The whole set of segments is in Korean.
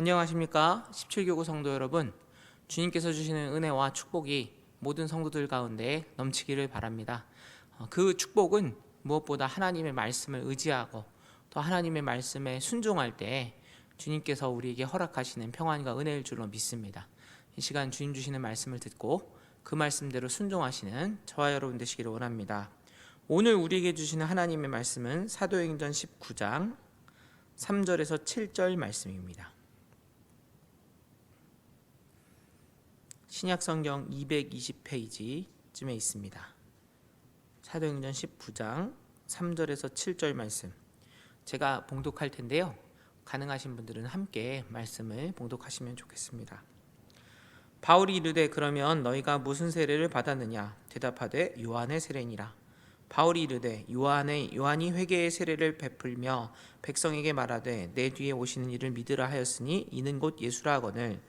안녕하십니까 17교구 성도 여러분. 주님께서 주시는 은혜와 축복이 모든 성도들 가운데 넘치기를 바랍니다. 그 축복은 무엇보다 하나님의 말씀을 의지하고 또 하나님의 말씀에 순종할 때 주님께서 우리에게 허락하시는 평안과 은혜일 줄로 믿습니다. 이 시간 주님 주시는 말씀을 듣고 그 말씀대로 순종하시는 저와 여러분 되시기를 원합니다. 오늘 우리에게 주시는 하나님의 말씀은 사도행전 19장 3절에서 7절 말씀입니다. 신약성경 220페이지쯤에 있습니다. 사도행전 19장 3절에서 7절 말씀, 제가 봉독할 텐데요, 가능하신 분들은 함께 말씀을 봉독하시면 좋겠습니다. 바울이 이르되 그러면 너희가 무슨 세례를 받았느냐? 대답하되 요한의 세례니라. 바울이 이르되 요한이 회개의 세례를 베풀며 백성에게 말하되 내 뒤에 오시는 이를 믿으라 하였으니 이는 곧 예수라 하거늘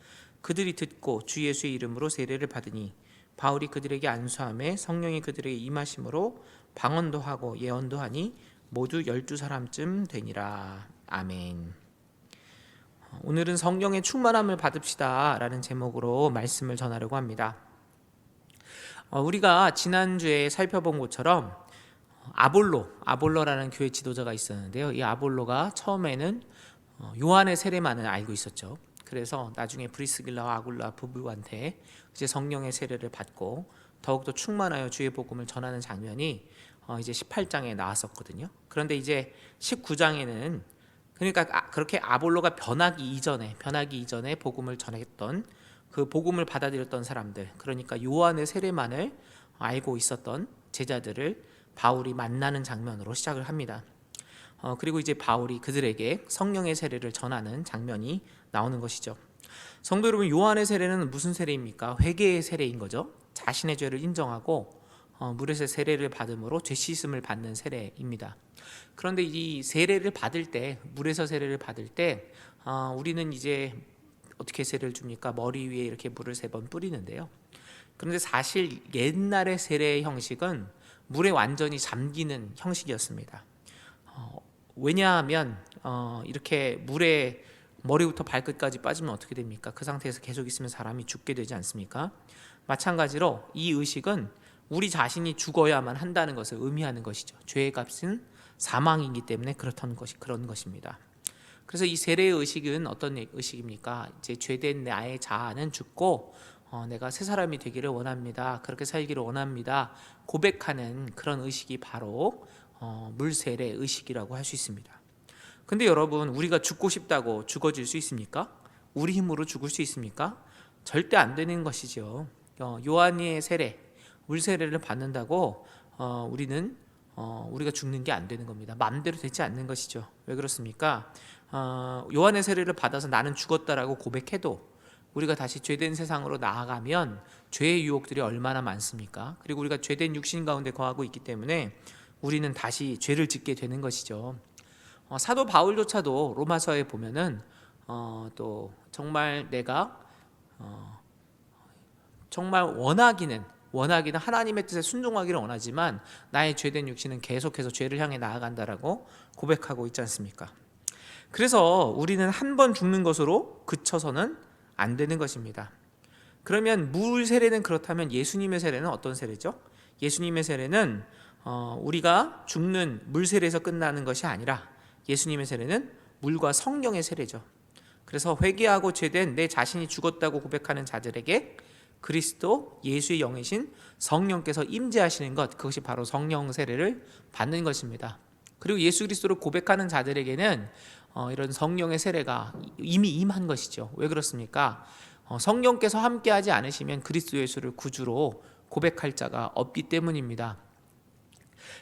그들이 듣고 주 예수의 이름으로 세례를 받으니 바울이 그들에게 안수하매 성령이 그들에게 임하심으로 방언도 하고 예언도 하니 모두 12사람쯤 되니라. 아멘. 오늘은 성령의 충만함을 받읍시다 라는 제목으로 말씀을 전하려고 합니다. 우리가 지난주에 살펴본 것처럼 아볼로라는 교회 지도자가 있었는데요, 이 아볼로가 처음에는 요한의 세례만을 알고 있었죠. 그래서 나중에 브리스길라와 아굴라 부부한테 이제 성령의 세례를 받고 더욱더 충만하여 주의 복음을 전하는 장면이 이제 18장에 나왔었거든요. 그런데 이제 19장에는 그러니까 그렇게 아볼로가 변하기 이전에 복음을 전했던 그 복음을 받아들였던 사람들, 그러니까 요한의 세례만을 알고 있었던 제자들을 바울이 만나는 장면으로 시작을 합니다. 그리고 이제 바울이 그들에게 성령의 세례를 전하는 장면이 나오는 것이죠. 성도 여러분, 요한의 세례는 무슨 세례입니까? 회개의 세례인 거죠. 자신의 죄를 인정하고 물에서 세례를 받음으로 죄 씻음을 받는 세례입니다. 그런데 이 세례를 받을 때, 물에서 세례를 받을 때 우리는 이제 어떻게 세례를 줍니까? 머리 위에 이렇게 물을 3번 뿌리는데요. 그런데 사실 옛날의 세례의 형식은 물에 완전히 잠기는 형식이었습니다. 왜냐하면 이렇게 물에 머리부터 발끝까지 빠지면 어떻게 됩니까? 그 상태에서 계속 있으면 사람이 죽게 되지 않습니까? 마찬가지로 이 의식은 우리 자신이 죽어야만 한다는 것을 의미하는 것이죠. 죄의 값은 사망이기 때문에 그런 것입니다. 그래서 이 세례의 의식은 어떤 의식입니까? 이제 죄된 나의 자아는 죽고 내가 새 사람이 되기를 원합니다. 그렇게 살기를 원합니다. 고백하는 그런 의식이 바로 물세례 의식이라고 할 수 있습니다. 근데 여러분, 우리가 죽고 싶다고 죽어질 수 있습니까? 우리 힘으로 죽을 수 있습니까? 절대 안 되는 것이죠. 요한의 세례, 물세례를 받는다고 우리가 죽는 게 안 되는 겁니다. 마음대로 되지 않는 것이죠. 왜 그렇습니까? 요한의 세례를 받아서 나는 죽었다라고 고백해도 우리가 다시 죄된 세상으로 나아가면 죄의 유혹들이 얼마나 많습니까? 그리고 우리가 죄된 육신 가운데 거하고 있기 때문에 우리는 다시 죄를 짓게 되는 것이죠. 사도 바울조차도 로마서에 보면은 또 정말 내가 정말 원하기는 하나님의 뜻에 순종하기를 원하지만 나의 죄된 육신은 계속해서 죄를 향해 나아간다라고 고백하고 있지 않습니까? 그래서 우리는 한 번 죽는 것으로 그쳐서는 안 되는 것입니다. 그러면 물 세례는 그렇다면 예수님의 세례는 어떤 세례죠? 예수님의 세례는 우리가 죽는 물 세례에서 끝나는 것이 아니라 예수님의 세례는 물과 성령의 세례죠. 그래서 회개하고 죄된 내 자신이 죽었다고 고백하는 자들에게 그리스도 예수의 영이신 성령께서 임재하시는 것, 그것이 바로 성령 세례를 받는 것입니다. 그리고 예수 그리스도를 고백하는 자들에게는 이런 성령의 세례가 이미 임한 것이죠. 왜 그렇습니까? 성령께서 함께하지 않으시면 그리스도 예수를 구주로 고백할 자가 없기 때문입니다.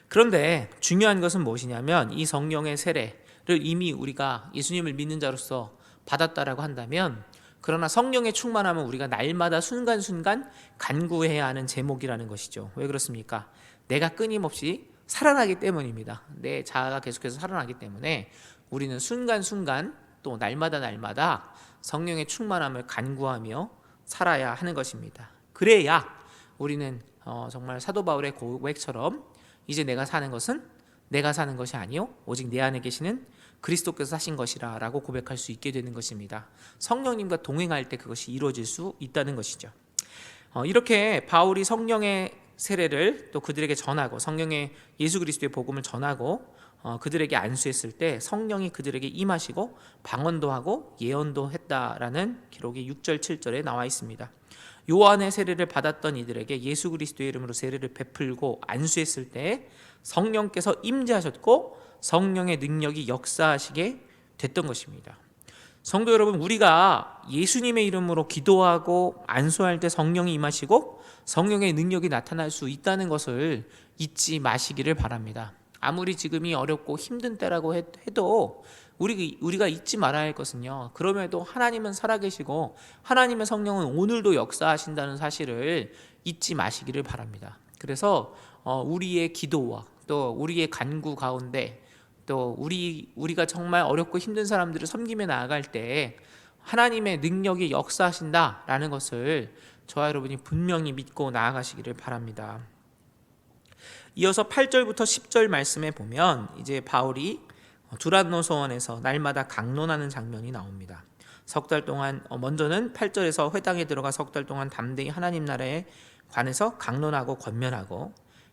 그런데 중요한 것은 무엇이냐면 이 성령의 세례를 이미 우리가 예수님을 믿는 자로서 받았다라고 한다면, 그러나 성령의 충만함은 우리가 날마다 순간순간 간구해야 하는 제목이라는 것이죠. 왜 그렇습니까? 내가 끊임없이 살아나기 때문입니다. 내 자아가 계속해서 살아나기 때문에 우리는 순간순간 또 날마다 성령의 충만함을 간구하며 살아야 하는 것입니다. 그래야 우리는 정말 사도 바울의 고백처럼 이제 내가 사는 것은 내가 사는 것이 아니요 오직 내 안에 계시는 그리스도께서 하신 것이라 라고 고백할 수 있게 되는 것입니다. 성령님과 동행할 때 그것이 이루어질 수 있다는 것이죠. 이렇게 바울이 성령의 세례를 또 그들에게 전하고 성령의 예수 그리스도의 복음을 전하고 그들에게 안수했을 때 성령이 그들에게 임하시고 방언도 하고 예언도 했다라는 기록이 6절 7절에 나와 있습니다. 요한의 세례를 받았던 이들에게 예수 그리스도의 이름으로 세례를 베풀고 안수했을 때 성령께서 임재하셨고 성령의 능력이 역사하시게 됐던 것입니다. 성도 여러분, 우리가 예수님의 이름으로 기도하고 안수할 때 성령이 임하시고 성령의 능력이 나타날 수 있다는 것을 잊지 마시기를 바랍니다. 아무리 지금이 어렵고 힘든 때라고 해도 우리가 잊지 말아야 할 것은요, 그럼에도 하나님은 살아계시고 하나님의 성령은 오늘도 역사하신다는 사실을 잊지 마시기를 바랍니다. 그래서 우리의 기도와 또 우리의 간구 가운데 또 우리가 정말 어렵고 힘든 사람들을 섬기며 나아갈 때 하나님의 능력이 역사하신다라는 것을 저와 여러분이 분명히 믿고 나아가시기를 바랍니다. 이어서 8절부터 10절 말씀에 보면 이제 바울이 두란노 소원에서 날마다 강론하는 장면이 나옵니다. 석 달 동안 먼저는 8절에서 회당에 들어가 석 달 동안 담대히 하나님 나라에 관해서 강론하고 권면하고,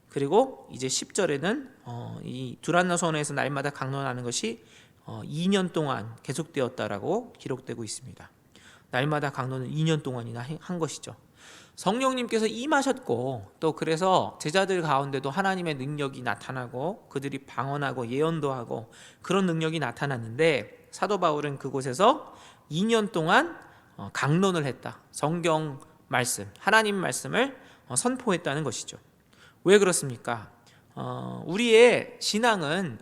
그리고 이제 10절에는 이 두란노 소원에서 날마다 강론하는 것이 2년 동안 계속되었다라고 기록되고 있습니다. 날마다 강론을 2년 동안이나 한 것이죠. 성령님께서 임하셨고 또 그래서 제자들 가운데도 하나님의 능력이 나타나고 그들이 방언하고 예언도 하고 그런 능력이 나타났는데, 사도 바울은 그곳에서 2년 동안 강론을 했다. 성경 말씀, 하나님 말씀을 선포했다는 것이죠. 왜 그렇습니까? 우리의 신앙은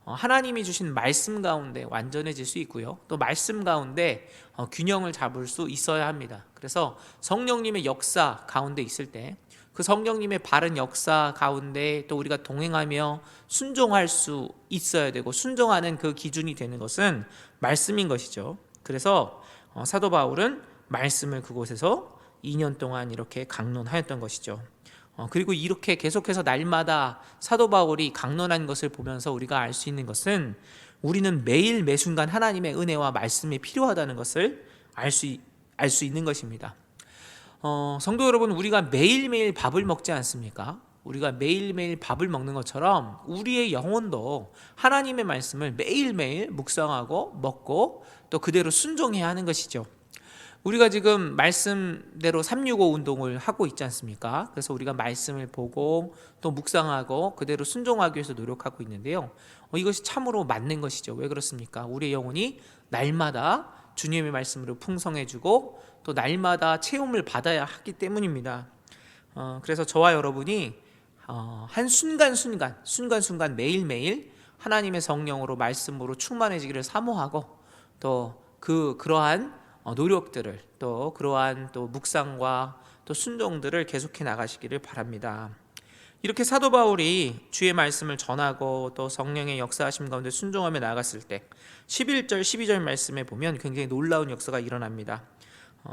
하나님이 주신 말씀 가운데 완전해질 수 있고요, 또 말씀 가운데 균형을 잡을 수 있어야 합니다. 그래서 성령님의 역사 가운데 있을 때 그 성령님의 바른 역사 가운데 또 우리가 동행하며 순종할 수 있어야 되고, 순종하는 그 기준이 되는 것은 말씀인 것이죠. 그래서 사도 바울은 말씀을 그곳에서 2년 동안 이렇게 강론하였던 것이죠. 그리고 이렇게 계속해서 날마다 사도 바울이 강론한 것을 보면서 우리가 알 수 있는 것은 우리는 매일 매순간 하나님의 은혜와 말씀이 필요하다는 것을 알 수 있는 것입니다. 성도 여러분, 우리가 매일매일 밥을 먹지 않습니까? 우리가 매일매일 밥을 먹는 것처럼 우리의 영혼도 하나님의 말씀을 매일매일 묵상하고 먹고 또 그대로 순종해야 하는 것이죠. 우리가 지금 말씀대로 365 운동을 하고 있지 않습니까? 그래서 우리가 말씀을 보고 또 묵상하고 그대로 순종하기 위해서 노력하고 있는데요, 이것이 참으로 맞는 것이죠. 왜 그렇습니까? 우리의 영혼이 날마다 주님의 말씀으로 풍성해지고 또 날마다 체험을 받아야 하기 때문입니다. 그래서 저와 여러분이 한 순간순간 매일매일 하나님의 성령으로 말씀으로 충만해지기를 사모하고 또 그러한 노력들을 또 그러한 또 묵상과 또 순종들을 계속해 나가시기를 바랍니다. 이렇게 사도 바울이 주의 말씀을 전하고 또 성령의 역사하심 가운데 순종하며 나아갔을 때 11절 12절 말씀에 보면 굉장히 놀라운 역사가 일어납니다.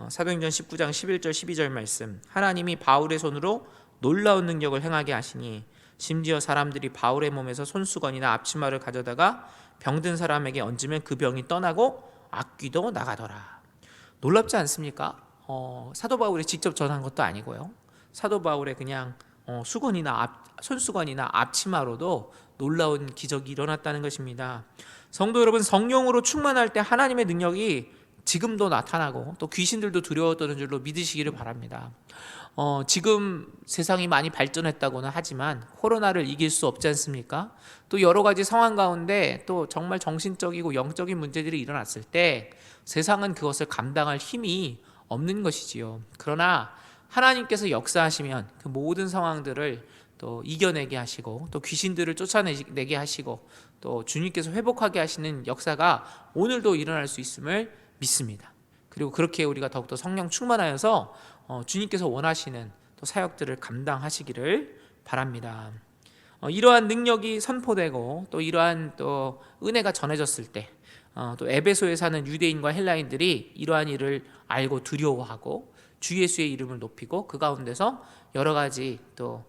사도행전 19장 11절 12절 말씀, 하나님이 바울의 손으로 놀라운 능력을 행하게 하시니 심지어 사람들이 바울의 몸에서 손수건이나 앞치마를 가져다가 병든 사람에게 얹으면 그 병이 떠나고 악귀도 나가더라. 놀랍지 않습니까? 사도 바울이 직접 전한 것도 아니고요, 사도 바울의 그냥 손수건이나 앞치마로도 놀라운 기적이 일어났다는 것입니다. 성도 여러분, 성령으로 충만할 때 하나님의 능력이 지금도 나타나고 또 귀신들도 두려워 떠는 줄로 믿으시기를 바랍니다. 지금 세상이 많이 발전했다고는 하지만 코로나를 이길 수 없지 않습니까? 또 여러 가지 상황 가운데 또 정말 정신적이고 영적인 문제들이 일어났을 때 세상은 그것을 감당할 힘이 없는 것이지요. 그러나 하나님께서 역사하시면 그 모든 상황들을 또 이겨내게 하시고 또 귀신들을 쫓아내게 하시고 또 주님께서 회복하게 하시는 역사가 오늘도 일어날 수 있음을 믿습니다. 그리고 그렇게 우리가 더욱더 성령 충만하여서 주님께서 원하시는 또 사역들을 감당하시기를 바랍니다. 이러한 능력이 선포되고 또 이러한 또 은혜가 전해졌을 때 또 에베소에 사는 유대인과 헬라인들이 이러한 일을 알고 두려워하고 주 예수의 이름을 높이고 그 가운데서 여러 가지 또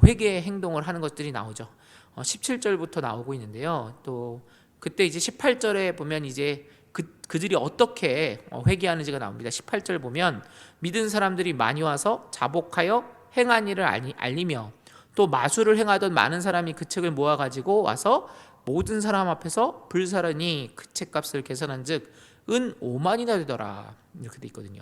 회개의 행동을 하는 것들이 나오죠. 17절부터 나오고 있는데요, 또 그때 이제 18절에 보면 이제 그들이 어떻게 회개하는지가 나옵니다. 18절 보면 믿은 사람들이 많이 와서 자복하여 행한 일을 알리며 또 마술을 행하던 많은 사람이 그 책을 모아가지고 와서 모든 사람 앞에서 불사르니 그 책값을 계산한 즉 은 5만이나 되더라. 이렇게 돼 있거든요.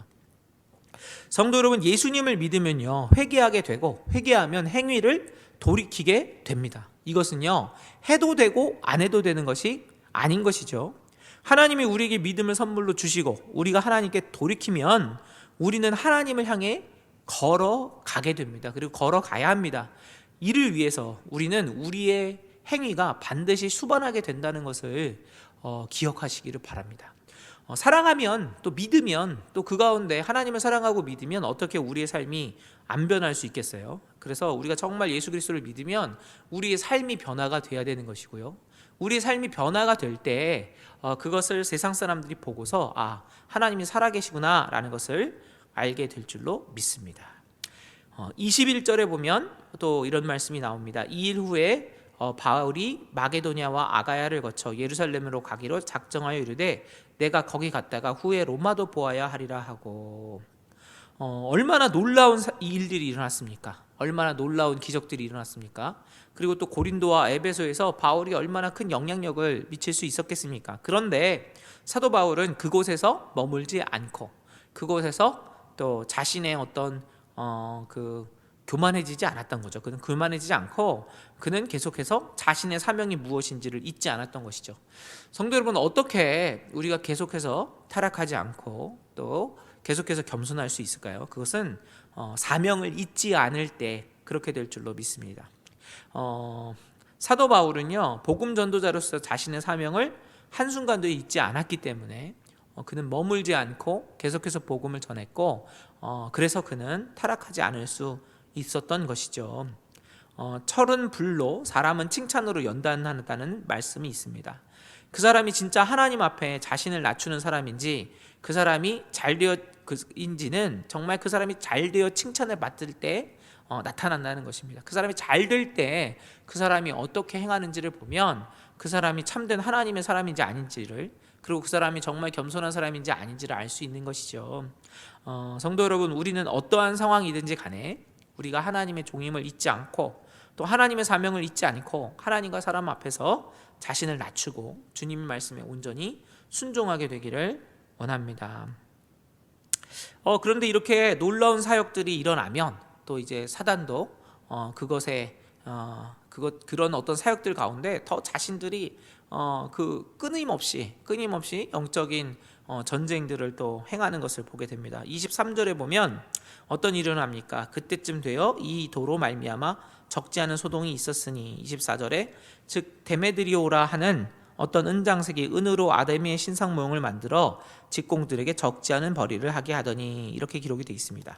성도 여러분, 예수님을 믿으면요 회개하게 되고 회개하면 행위를 돌이키게 됩니다. 이것은요 해도 되고 안 해도 되는 것이 아닌 것이죠. 하나님이 우리에게 믿음을 선물로 주시고 우리가 하나님께 돌이키면 우리는 하나님을 향해 걸어가게 됩니다. 그리고 걸어가야 합니다. 이를 위해서 우리는 우리의 행위가 반드시 수반하게 된다는 것을 기억하시기를 바랍니다. 사랑하면 또 믿으면 또 그 가운데 하나님을 사랑하고 믿으면 어떻게 우리의 삶이 안 변할 수 있겠어요? 그래서 우리가 정말 예수 그리스도를 믿으면 우리의 삶이 변화가 돼야 되는 것이고요. 우리의 삶이 변화가 될 때 그것을 세상 사람들이 보고서 하나님이 살아계시구나 라는 것을 알게 될 줄로 믿습니다. 21절에 보면 또 이런 말씀이 나옵니다. 2일 후에 바울이 마게도냐와 아가야를 거쳐 예루살렘으로 가기로 작정하여 이르되 내가 거기 갔다가 후에 로마도 보아야 하리라 하고. 얼마나 놀라운 일들이 일어났습니까? 얼마나 놀라운 기적들이 일어났습니까? 그리고 또 고린도와 에베소에서 바울이 얼마나 큰 영향력을 미칠 수 있었겠습니까? 그런데 사도 바울은 그곳에서 머물지 않고 그곳에서 또 자신의 어떤 교만해지지 않았던 거죠. 그는 교만해지지 않고 그는 계속해서 자신의 사명이 무엇인지를 잊지 않았던 것이죠. 성도 여러분, 어떻게 우리가 계속해서 타락하지 않고 또 계속해서 겸손할 수 있을까요? 그것은 사명을 잊지 않을 때 그렇게 될 줄로 믿습니다. 사도 바울은요 복음 전도자로서 자신의 사명을 한순간도 잊지 않았기 때문에 그는 머물지 않고 계속해서 복음을 전했고 그래서 그는 타락하지 않을 수 있었던 것이죠. 철은 불로 사람은 칭찬으로 연단한다는 말씀이 있습니다. 그 사람이 진짜 하나님 앞에 자신을 낮추는 사람인지 그 사람이 잘되어인지는 정말 그 사람이 잘되어 칭찬을 받을 때 나타난다는 것입니다. 그 사람이 잘 될 때 그 사람이 어떻게 행하는지를 보면 그 사람이 참된 하나님의 사람인지 아닌지를, 그리고 그 사람이 정말 겸손한 사람인지 아닌지를 알 수 있는 것이죠. 성도 여러분, 우리는 어떠한 상황이든지 간에 우리가 하나님의 종임을 잊지 않고 또 하나님의 사명을 잊지 않고 하나님과 사람 앞에서 자신을 낮추고 주님의 말씀에 온전히 순종하게 되기를 원합니다. 그런데 이렇게 놀라운 사역들이 일어나면 또 이제 사단도 그런 어떤 사역들 가운데 더 자신들이 끊임없이 영적인 전쟁들을 또 행하는 것을 보게 됩니다. 23절에 보면 어떤 일이 일어납니까? 그때쯤 되어 이 도로 말미암아 적지 않은 소동이 있었으니 24절에 즉 데메드리오라 하는 어떤 은장색이 은으로 아데미의 신상 모형을 만들어 직공들에게 적지 않은 벌이를 하게 하더니, 이렇게 기록이 되어 있습니다.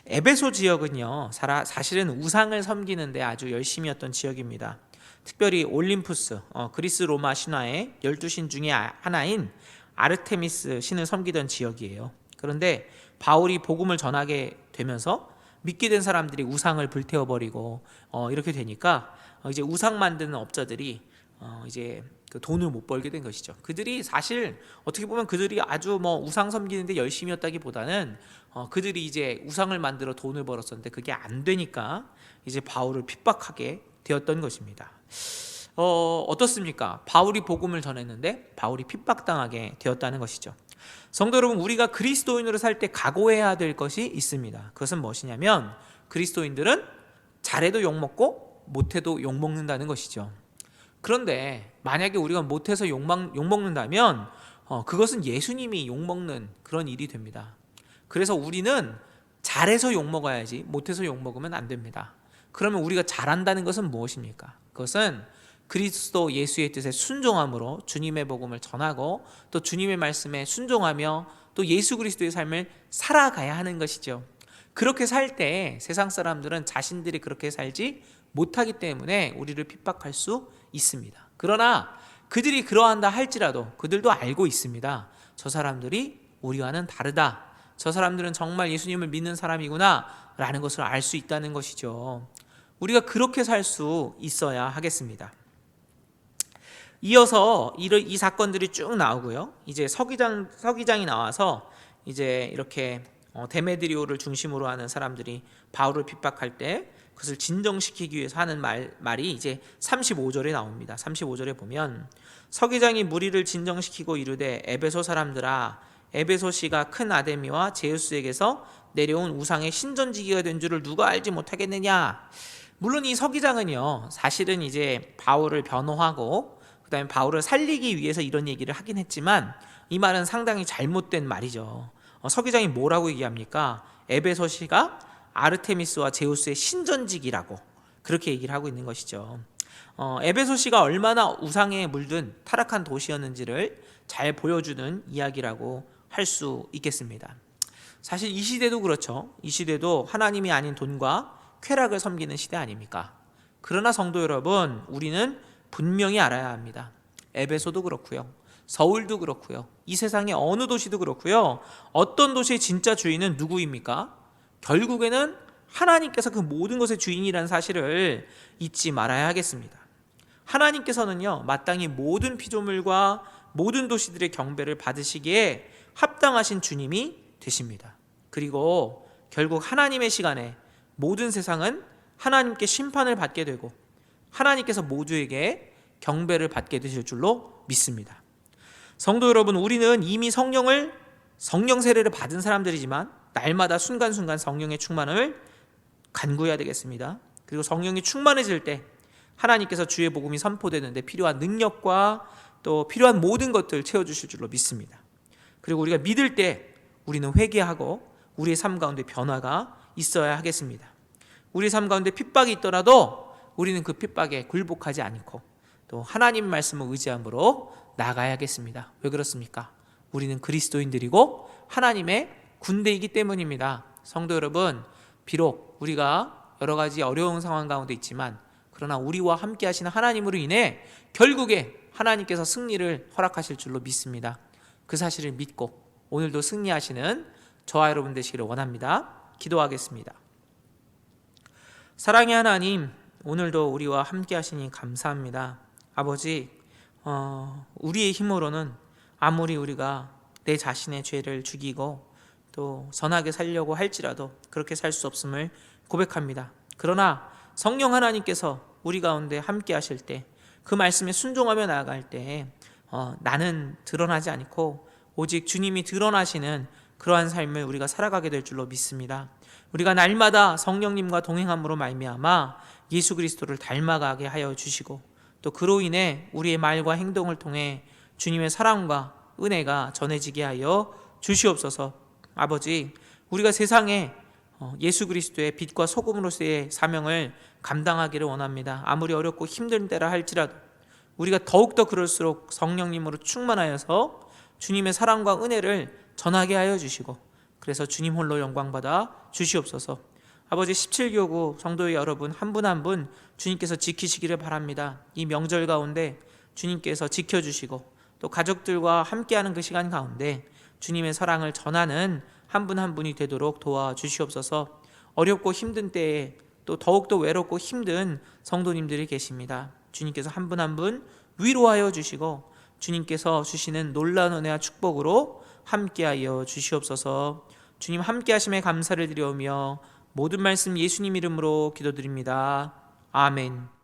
에베소 지역은요 사실은 우상을 섬기는데 아주 열심이었던 지역입니다. 특별히 올림푸스, 그리스 로마 신화의 12신 중에 하나인 아르테미스 신을 섬기던 지역이에요. 그런데 바울이 복음을 전하게 되면서 믿게 된 사람들이 우상을 불태워버리고 이렇게 되니까 이제 우상 만드는 업자들이 이제 그 돈을 못 벌게 된 것이죠. 그들이 사실 어떻게 보면 그들이 아주 우상 섬기는데 열심이었다기보다는 그들이 이제 우상을 만들어 돈을 벌었었는데 그게 안 되니까 이제 바울을 핍박하게 되었던 것입니다. 어떻습니까? 바울이 복음을 전했는데 바울이 핍박당하게 되었다는 것이죠. 성도 여러분, 우리가 그리스도인으로 살 때 각오해야 될 것이 있습니다. 그것은 무엇이냐면 그리스도인들은 잘해도 욕먹고 못해도 욕먹는다는 것이죠. 그런데 만약에 우리가 못해서 욕먹는다면 그것은 예수님이 욕먹는 그런 일이 됩니다. 그래서 우리는 잘해서 욕먹어야지 못해서 욕먹으면 안 됩니다. 그러면 우리가 잘한다는 것은 무엇입니까? 그것은 그리스도 예수의 뜻에 순종함으로 주님의 복음을 전하고 또 주님의 말씀에 순종하며 또 예수 그리스도의 삶을 살아가야 하는 것이죠. 그렇게 살 때 세상 사람들은 자신들이 그렇게 살지 못하기 때문에 우리를 핍박할 수 있습니다. 그러나 그들이 그러한다 할지라도 그들도 알고 있습니다. 저 사람들이 우리와는 다르다. 저 사람들은 정말 예수님을 믿는 사람이구나 라는 것을 알 수 있다는 것이죠. 우리가 그렇게 살 수 있어야 하겠습니다. 이어서 이 사건들이 쭉 나오고요. 이제 서기장이 나와서 이제 이렇게 데메드리오를 중심으로 하는 사람들이 바울을 핍박할 때 그것을 진정시키기 위해서 하는 말이 이제 35절에 나옵니다. 35절에 보면 서기장이 무리를 진정시키고 이르되 에베소 사람들아 에베소시가 큰 아데미와 제우스에게서 내려온 우상의 신전지기가 된 줄을 누가 알지 못하겠느냐. 물론 이 서기장은요 사실은 이제 바울을 변호하고 그다음에 바울을 살리기 위해서 이런 얘기를 하긴 했지만 이 말은 상당히 잘못된 말이죠. 서기장이 뭐라고 얘기합니까? 에베소시가 아르테미스와 제우스의 신전지기라고 그렇게 얘기를 하고 있는 것이죠. 에베소시가 얼마나 우상에 물든 타락한 도시였는지를 잘 보여주는 이야기라고 할 수 있겠습니다. 사실 이 시대도 그렇죠. 이 시대도 하나님이 아닌 돈과 쾌락을 섬기는 시대 아닙니까? 그러나 성도 여러분, 우리는 분명히 알아야 합니다. 에베소도 그렇고요, 서울도 그렇고요, 이 세상의 어느 도시도 그렇고요, 어떤 도시의 진짜 주인은 누구입니까? 결국에는 하나님께서 그 모든 것의 주인이라는 사실을 잊지 말아야 하겠습니다. 하나님께서는요 마땅히 모든 피조물과 모든 도시들의 경배를 받으시기에 합당하신 주님이 되십니다. 그리고 결국 하나님의 시간에 모든 세상은 하나님께 심판을 받게 되고 하나님께서 모두에게 경배를 받게 되실 줄로 믿습니다. 성도 여러분, 우리는 이미 성령 세례를 받은 사람들이지만 날마다 순간순간 성령의 충만을 간구해야 되겠습니다. 그리고 성령이 충만해질 때 하나님께서 주의 복음이 선포되는데 필요한 능력과 또 필요한 모든 것들 채워주실 줄로 믿습니다. 그리고 우리가 믿을 때 우리는 회개하고 우리의 삶 가운데 변화가 있어야 하겠습니다. 우리의 삶 가운데 핍박이 있더라도 우리는 그 핍박에 굴복하지 않고 또 하나님 말씀을 의지함으로 나아가야겠습니다. 왜 그렇습니까? 우리는 그리스도인들이고 하나님의 군대이기 때문입니다. 성도 여러분, 비록 우리가 여러 가지 어려운 상황 가운데 있지만 그러나 우리와 함께 하시는 하나님으로 인해 결국에 하나님께서 승리를 허락하실 줄로 믿습니다. 그 사실을 믿고 오늘도 승리하시는 저와 여러분 되시기를 원합니다. 기도하겠습니다. 사랑의 하나님, 오늘도 우리와 함께 하시니 감사합니다. 아버지, 우리의 힘으로는 아무리 우리가 내 자신의 죄를 죽이고 또 선하게 살려고 할지라도 그렇게 살 수 없음을 고백합니다. 그러나 성령 하나님께서 우리 가운데 함께 하실 때 그 말씀에 순종하며 나아갈 때 나는 드러나지 않고 오직 주님이 드러나시는 그러한 삶을 우리가 살아가게 될 줄로 믿습니다. 우리가 날마다 성령님과 동행함으로 말미암아 예수 그리스도를 닮아가게 하여 주시고 또 그로 인해 우리의 말과 행동을 통해 주님의 사랑과 은혜가 전해지게 하여 주시옵소서. 아버지, 우리가 세상에 예수 그리스도의 빛과 소금으로서의 사명을 감당하기를 원합니다. 아무리 어렵고 힘든 때라 할지라도 우리가 더욱더 그럴수록 성령님으로 충만하여서 주님의 사랑과 은혜를 전하게 하여 주시고 그래서 주님 홀로 영광받아 주시옵소서. 아버지, 17교구 성도의 여러분 한 분 한 분 주님께서 지키시기를 바랍니다. 이 명절 가운데 주님께서 지켜주시고 또 가족들과 함께하는 그 시간 가운데 주님의 사랑을 전하는 한 분 한 분이 되도록 도와주시옵소서. 어렵고 힘든 때에 또 더욱더 외롭고 힘든 성도님들이 계십니다. 주님께서 한 분 한 분 위로하여 주시고 주님께서 주시는 놀라운 은혜와 축복으로 함께하여 주시옵소서. 주님 함께하심에 감사를 드리오며 모든 말씀 예수님 이름으로 기도드립니다. 아멘.